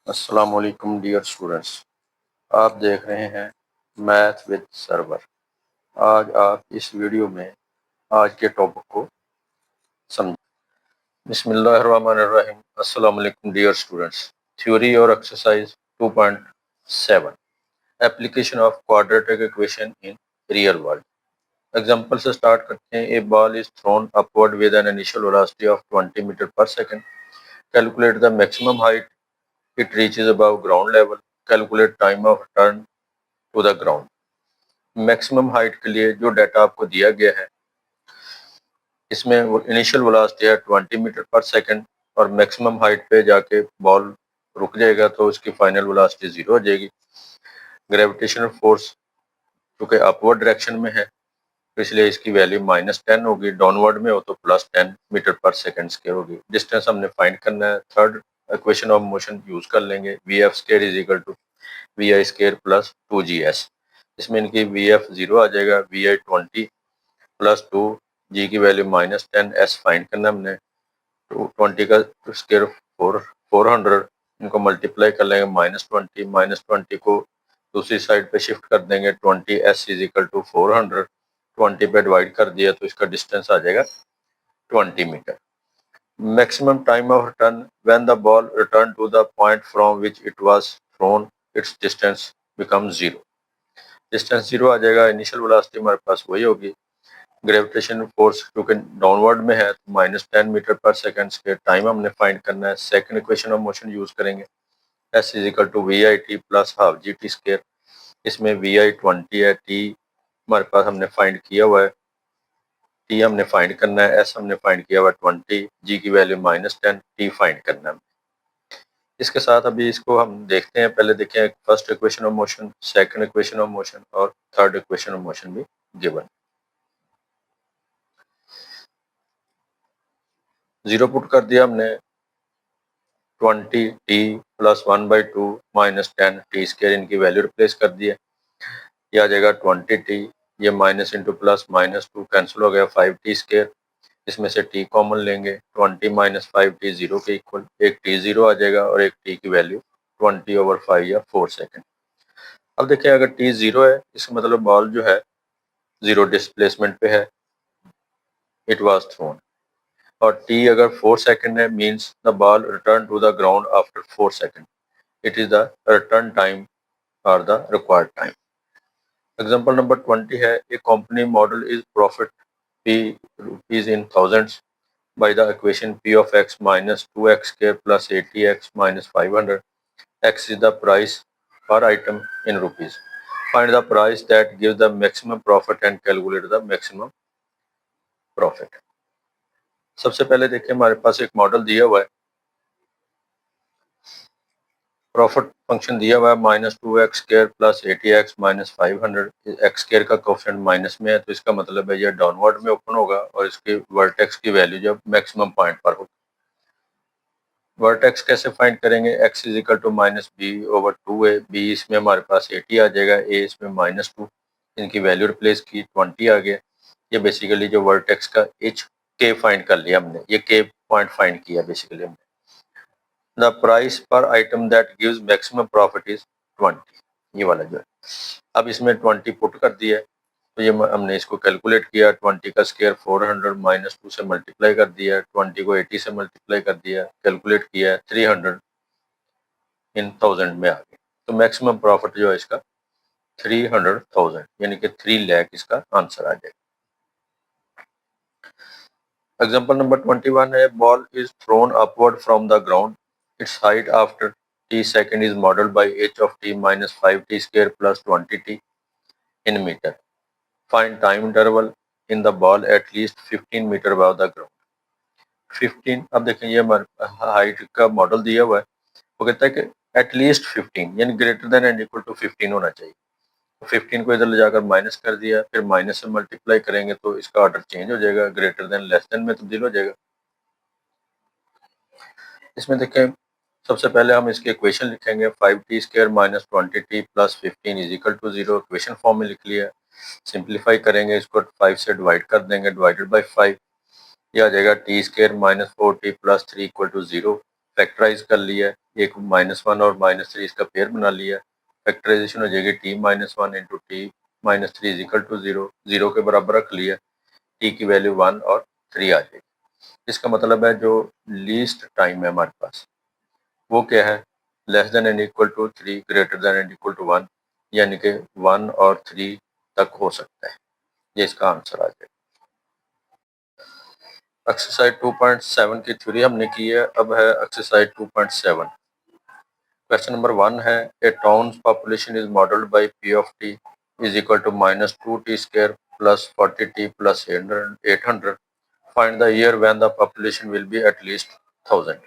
अस्सलाम वालेकुम dear students. आप देख रहे हैं मैथ विद सर्वर। आज आप इस वीडियो में आज के टॉपिक को समझें। बिस्मिल्लाहिर्रहमानिर्रहीम। अस्सलाम वालेकुम डियर स्टूडेंट्स। थ्योरी और exercise 2.7 application of quadratic equation in real world. Example से स्टार्ट करते हैं। A ball is thrown upward with an initial velocity of 20 metre पर second. Calculate the maximum height it reaches above ground level. Calculate time of return to the ground. Maximum height के लिए जो data आपको दिया गया है, इसमें initial velocity है 20 मीटर पर सेकंड और मैक्सिमम हाइट पे जाके बॉल रुक जाएगा तो उसकी फाइनल वेलोसिटी 0 हो जाएगी। ग्रेविटेशनल फोर्स क्योंकि अपवर्ड डायरेक्शन में है तो इसलिए इसकी वैल्यू -10 होगी। डाउनवर्ड में हो तो +10 मीटर पर सेकंड स्क्वायर होगी। डिस्टेंस हमने फाइंड करना है। Third equation of motion use कर लेंगे। Vf square is equal to VI square plus 2GS। इसमें इनकी Vf 0 आ जाएगा, VI 20 प्लस 2, G की वैल्यू -10, S फाइंड करना हमने। 20 का स्क्वायर 400, इनको मल्टीप्लाई कर लेंगे -20 को दूसरी साइड पे शिफ्ट कर देंगे। 20S इज इक्वल टू 400, 20 पे डिवाइड कर दिया तो इसका डिस्टेंस आ जाएगा 20 metre. Maximum time of return when the ball returned to the point from which it was thrown, its distance becomes 0. Distance 0 आ जाएगा। इनिशियल वेलोसिटी हमारे पास वही होगी। ग्रेविटेशन फोर्स क्योंकि डाउनवर्ड में है तो -10 मीटर पर सेकंड के टाइम हमने फाइंड करना है। Second equation of motion use करेंगे। S is equal to VIT plus half GT square. इसमें VI 20 है, T हमारे पास हमने फाइंड किया हुआ है, T हमने फाइंड करना है, S हमने फाइंड किया हुआ है 20, G की वैल्यू -10, T फाइंड करना है। इसके साथ अभी इसको हम देखते हैं। पहले देखें first equation of motion, second equation of motion और थर्ड इक्वेशन ऑफ मोशन भी गिवन। 0 पुट कर दिया हमने। 20t प्लस 1/2 -10 t² इनकी वैल्यू रिप्लेस कर दी है। ये आ जाएगा 20t, ये माइनस इंटू प्लस -2 कैंसिल हो गया 5t²। इसमें से t कॉमन लेंगे। 20 - 5t 0 के इक्वल। एक t 0 आ जाएगा और एक t की वैल्यू 20/5 या 4 सेकेंड। अब देखिए अगर t 0 है इसका मतलब बॉल जो है 0 डिस्प्लेसमेंट पे है, इट वाज थ्रोन। और t अगर 4 सेकेंड है means the ball return to the ground after 4 second. It is the return time और the required time. Example number 20 है। A company model is profit p rupees in thousands by the equation p of x minus 2x square plus 80x minus 500. X is the price per item in rupees. Find the price that gives the maximum profit and calculate the maximum profit. सबसे पहले देखिए हमारे पास एक model दिया हुआ है। Profit function दिया हुआ है -2x² plus 80x minus 500। x² का कोफिशिएंट माइनस में है तो इसका मतलब है ये डाउनवर्ड में ओपन होगा और इसकी वर्टेक्स की वैल्यू जब मैक्सिमम पॉइंट पर होगी। वर्टेक्स कैसे फाइंड करेंगे? x is equal to -b/2a। b इसमें हमारे पास 80 आ जाएगा, a इसमें -2, इनकी वैल्यू रिप्लेस की 20 आ गया। ये बेसिकली जो वर्टेक्स का h k फाइंड कर लिया हमने, ये k पॉइंट फाइंड किया बेसिकली हमने। द प्राइस पर item that gives maximum profit is 20, ये वाला जो है। अब इसमें 20 पुट कर दिया है तो ये हमने इसको कैलकुलेट किया। 20 का स्क्वायर 400 -2 से मल्टीप्लाई कर दिया, 20 को 80 से मल्टीप्लाई कर दिया, कैलकुलेट किया 300 इन 1000 में आ गया। तो मैक्सिमम प्रॉफिट जो है इसका 300,000 यानी कि 3 लाख इसका आंसर आ जाएगा। एग्जाम्पल नंबर 21 है। Ball is thrown upward from the ground. It's height after t second is modeled by h of t minus 5t² plus 20t in meter. Find time interval in the ball at least 15 meter above the ground. 15, अब देखें ये हमारे height का model दिया हुआ है। वो कहता है कि एटलीस्ट 15 यानी greater than and equal to 15 होना चाहिए। 15 को इधर ले जाकर माइनस कर दिया, फिर माइनस से मल्टीप्लाई करेंगे तो इसका ऑर्डर चेंज हो जाएगा, ग्रेटर देन लेस देन में तब्दील हो जाएगा। इसमें देखें सबसे पहले हम इसकी इक्वेशन लिखेंगे। 5t² minus 20t plus 15 is equal to 0। Equation form में लिख लिया। सिंप्लीफाई करेंगे, इसको 5 से डिवाइड कर देंगे, डिवाइडेड बाई 5। यह आ जाएगा t² minus 4t plus 3 equal to 0। Factorize कर लिया है, एक -1 और -3 इसका पेयर बना लिया है, फैक्टराइजेशन हो जाएगी t-1 into t-3 is equal to 0, 0 के बराबर रख लिया, t की वैल्यू 1 और 3 आ जाएगी। इसका मतलब है जो लीस्ट टाइम है हमारे पास वो क्या है, less than and equal to 3, greater than and equal to 1, यानी कि 1 और 3 तक हो सकता है। ये इसका आंसर आ जाएगा। एक्सरसाइज 2.7 की थ्योरी हमने की है, अब है एक्सरसाइज 2.7। क्वेश्चन नंबर 1 है, a town population is modelled by p of t is equal to -2t square plus 40t plus 800, find the year when the population will be at least 1000।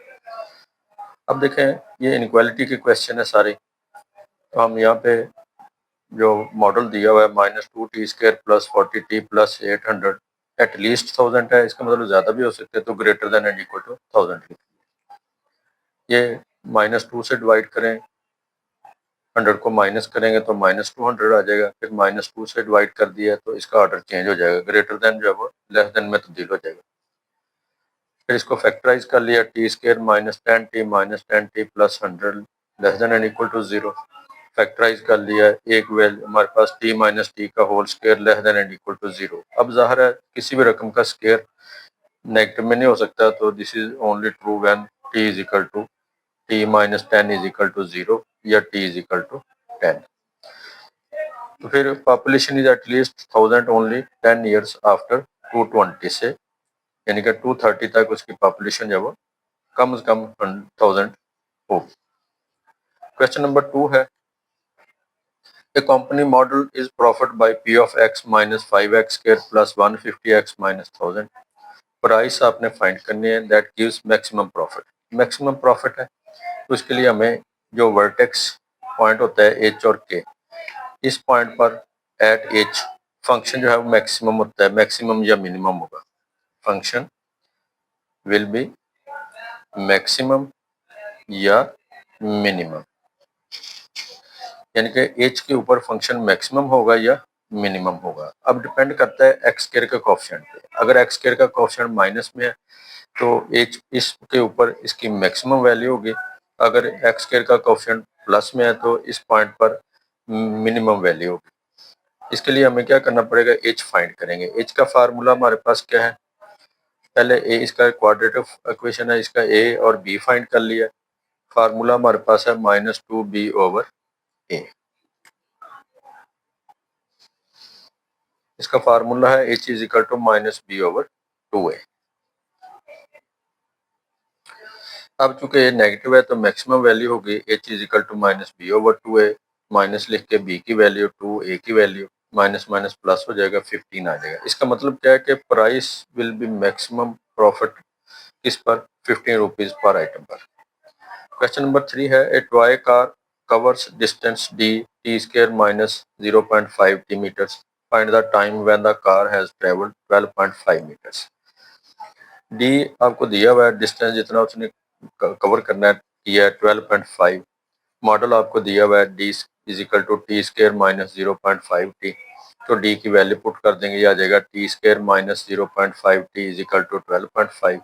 अब देखें ये inequality के question है सारे, तो हम यहाँ पे जो मॉडल दिया हुआ है -2t square plus 40t plus 800 eight least 1000 है, इसका मतलब ज़्यादा भी हो सकता है, तो greater than and equal to 1000 लिखिए। ये -2 से डिवाइड करें, 100 को माइनस करेंगे तो -200 आ जाएगा, फिर -2 से डिवाइड कर दिया तो इसका ऑर्डर चेंज हो जाएगा, ग्रेटर देन जो है वो लेस देन में तब्दील हो जाएगा। फिर इसको फैक्टराइज कर लिया, t square -10t plus 100 less than and equal to 0, factorize कर लिया, एक वैल्यू हमारे पास t माइनस टी का whole square less than and equal to 0। अब जाहिर है किसी भी रकम का स्क्वायर नेगेटिव में नहीं हो सकता, तो this is only true when t is equal to t minus 10 is equal to 0 या t इज इक्वल टू 10। तो फिर population is at least 1000 only 10 years after 220 से, यानी कि 230 तक उसकी पॉपुलेशन जो वो कम से कम 1000 हो। क्वेश्चन नंबर 2 है, a company model is profit by p of x minus 5x square plus 150x minus 1000। Price आपने फाइंड करनी है that gives maximum profit. Maximum profit है तो इसके लिए हमें जो वर्टेक्स पॉइंट होता है h और k, इस पॉइंट पर एट h फंक्शन जो है वो मैक्सिमम होता है, मैक्सिमम या मिनिमम होगा। फंक्शन विल बी मैक्सिमम या मिनिमम, यानी कि h के ऊपर फंक्शन मैक्सिमम होगा या मिनिमम होगा। अब डिपेंड करता है एक्स स्क्वायर का कोएफिशिएंट पे। अगर एक्स स्क्वायर का कोएफिशिएंट माइनस में है तो h इसके ऊपर इसकी मैक्सिमम वैल्यू होगी, अगर एक्स स्क्वायर का कोएफिशिएंट प्लस में है तो इस पॉइंट पर मिनिमम वैल्यू होगी। इसके लिए हमें क्या करना पड़ेगा, h फाइंड करेंगे। h का फार्मूला हमारे पास क्या है, पहले a इसका क्वाड्रेटिक इक्वेशन है, इसका a और b फाइंड कर लिया। फार्मूला हमारे पास है -2b ओवर a। इसका फार्मूला है h is equal to -b over 2a। अब चूंकि ये नेगेटिव है तो मैक्सिमम वैल्यू होगी h is equal to -b over 2a, minus लिख के b की वैल्यू 2a की वैल्यू, माइनस माइनस प्लस हो जाएगा, 15 आ जाएगा। इसका मतलब क्या है कि price will be maximum profit किस पर, 15 रुपीज पर आइटम पर। क्वेश्चन नंबर 3 है, a toy car covers distance d t square minus 0.5 t meters, find the time when the car has travelled 12.5 meters. d आपको दिया हुआ है, distance जितना उसने कवर करना है किया है 12.5, मॉडल आपको दिया हुआ है d is equal to t square minus 0.5 t, तो d की वैल्यू पुट कर देंगे, ये आ जाएगा t square minus 0.5 t is equal to 12.5।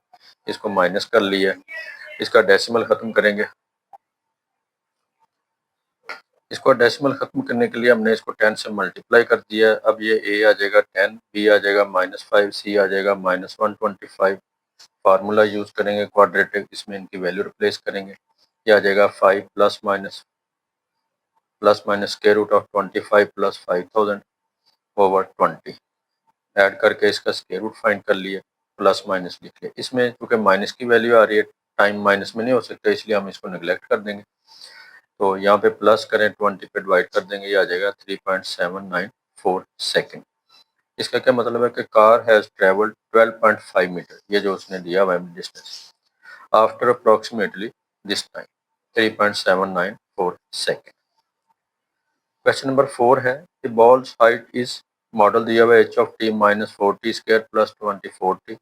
इसको माइनस कर लिया, इसका डेसिमल खत्म करेंगे। इसको डेसिमल खत्म करने के लिए हमने इसको 10 से मल्टीप्लाई कर दिया। अब ये a आ जाएगा 10, b आ जाएगा -5, c आ जाएगा -125। फार्मूला यूज करेंगे क्वाड्रेटिक, इसमें इनकी वैल्यू रिप्लेस करेंगे, ये आ जाएगा 5 plus minus square root of 25 plus 5000 over 20। Add करके इसका स्क्वायर रूट फाइंड कर लिए, प्लस माइनस लिख लिया। इसमें क्योंकि माइनस की वैल्यू आ रही है, टाइम माइनस में नहीं हो सकता, इसलिए हम इसको निगलेक्ट कर देंगे। तो यहाँ पे प्लस करें 20 पे डिवाइड कर देंगे, ये आ जाएगा 3.794 सेकेंड। इसका क्या मतलब है कि कार हैज ट्रेवल्ड 12.5 मीटर, ये जो उसने दिया हुआ है distance, after approximately this time 3.794 second. Question number 4 है, the ball's height is, model दिया हुआ है h of t minus 40 square plus 24t,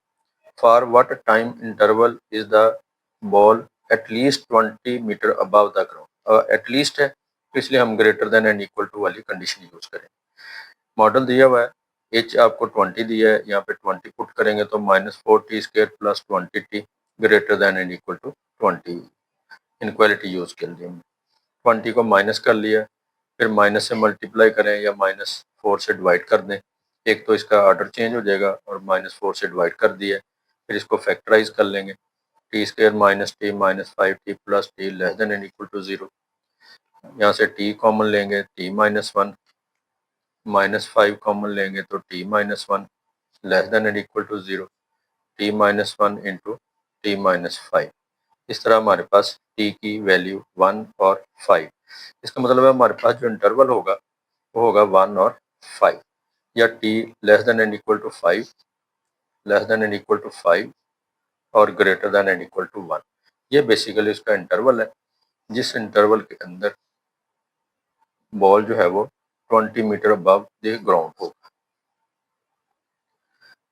for what time interval is the ball at least 20 metre above the ground. At least है तो इसलिए हम greater than and equal to वाली condition use करें। Model दिया हुआ है, h आपको 20 दिया है, यहाँ पे 20 पुट करेंगे तो -4t square plus 20t greater than and equal to 20। Inequality use कर ली हमने। 20 को माइनस कर लिया, फिर माइनस से मल्टीप्लाई करें या -4 से डिवाइड कर दें। एक तो इसका ऑर्डर चेंज हो जाएगा और -4 से डिवाइड कर दिया, फिर इसको फैक्टराइज कर लेंगे। T square minus t minus 5t plus t less than and equal to 0। यहाँ से t कॉमन लेंगे, t माइनस 1, -5 कॉमन लेंगे तो t minus 1 less than and equal to 0, t minus 1 into t minus 5। इस तरह हमारे पास t की वैल्यू 1 और 5। इसका मतलब है हमारे पास जो इंटरवल होगा वो होगा 1 और 5, या t less than and equal to 5, less than and equal to 5 और greater than and equal to 1। ये बेसिकली उसका इंटरवल है, जिस इंटरवल के अंदर बॉल जो है वो 20 मीटर अबव द ग्राउंड होगा।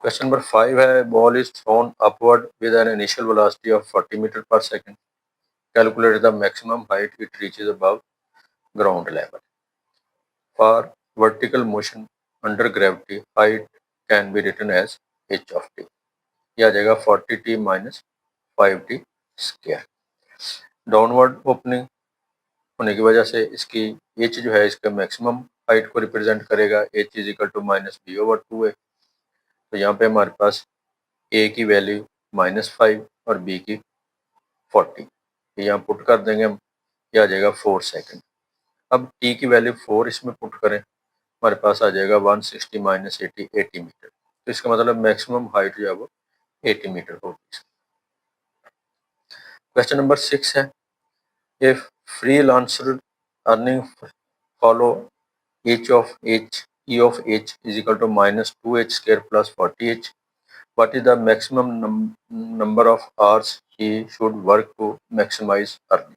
क्वेश्चन नंबर 5 है, ball is thrown upward with an initial velocity of 40 metre पर second. Calculate the maximum height it reaches above ground level. For vertical motion under gravity height can be written as h of t। यह आ जाएगा 40t minus 5t square. Downward opening होने की वजह से इसकी h जो है इसका मैक्सिमम हाइट को रिप्रेजेंट करेगा। h is equal to -b/2 है। तो यहाँ पे हमारे पास a की वैल्यू -5 और b की 40, यहाँ पुट कर देंगे हम, यह आ जाएगा 4 सेकंड। अब t की वैल्यू 4 इसमें पुट करें, हमारे पास आ जाएगा 160 माइनस 80 80 मीटर। तो इसका मतलब मैक्सिमम हाइट जो है वो 80 मीटर होगी। क्वेश्चन नंबर 6 है, if freelancer earning follow h of h e of h is equal to -2h square plus 40h, what is the maximum number of hours he should work to maximize earning।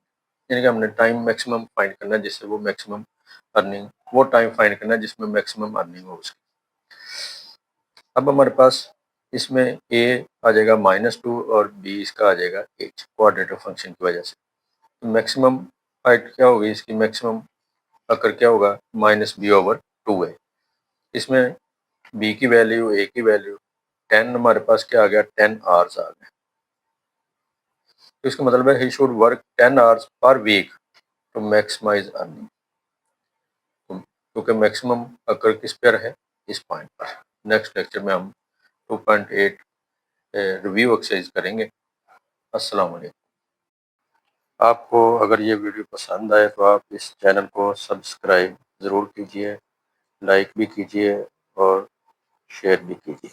यानी कि हमने time maximum find करना है जिससे वो maximum earning, वो time find करना है जिसमें मैक्सिमम अर्निंग हो उसकी। अब हमारे पास इसमें a आ जाएगा -2 और b इसका आ जाएगा h क्वाड्रेटिक फंक्शन की वजह से। तो मैक्सिमम हाइट क्या होगी इसकी, मैक्सिमम अकर क्या होगा -b/2 है। इसमें b की वैल्यू a की वैल्यू 10, हमारे पास क्या आ गया 10 आवर्स आ गए। तो इसका मतलब है he should work 10 hours per week to maximize earning, क्योंकि मैक्सिमम अकर किस पर है, इस पॉइंट पर। नेक्स्ट लेक्चर में हम 2.8 रिव्यू एक्सरसाइज करेंगे। अस्सलाम वालेकुम। आपको अगर ये वीडियो पसंद आए तो आप इस चैनल को सब्सक्राइब ज़रूर कीजिए, लाइक भी कीजिए और शेयर भी कीजिए।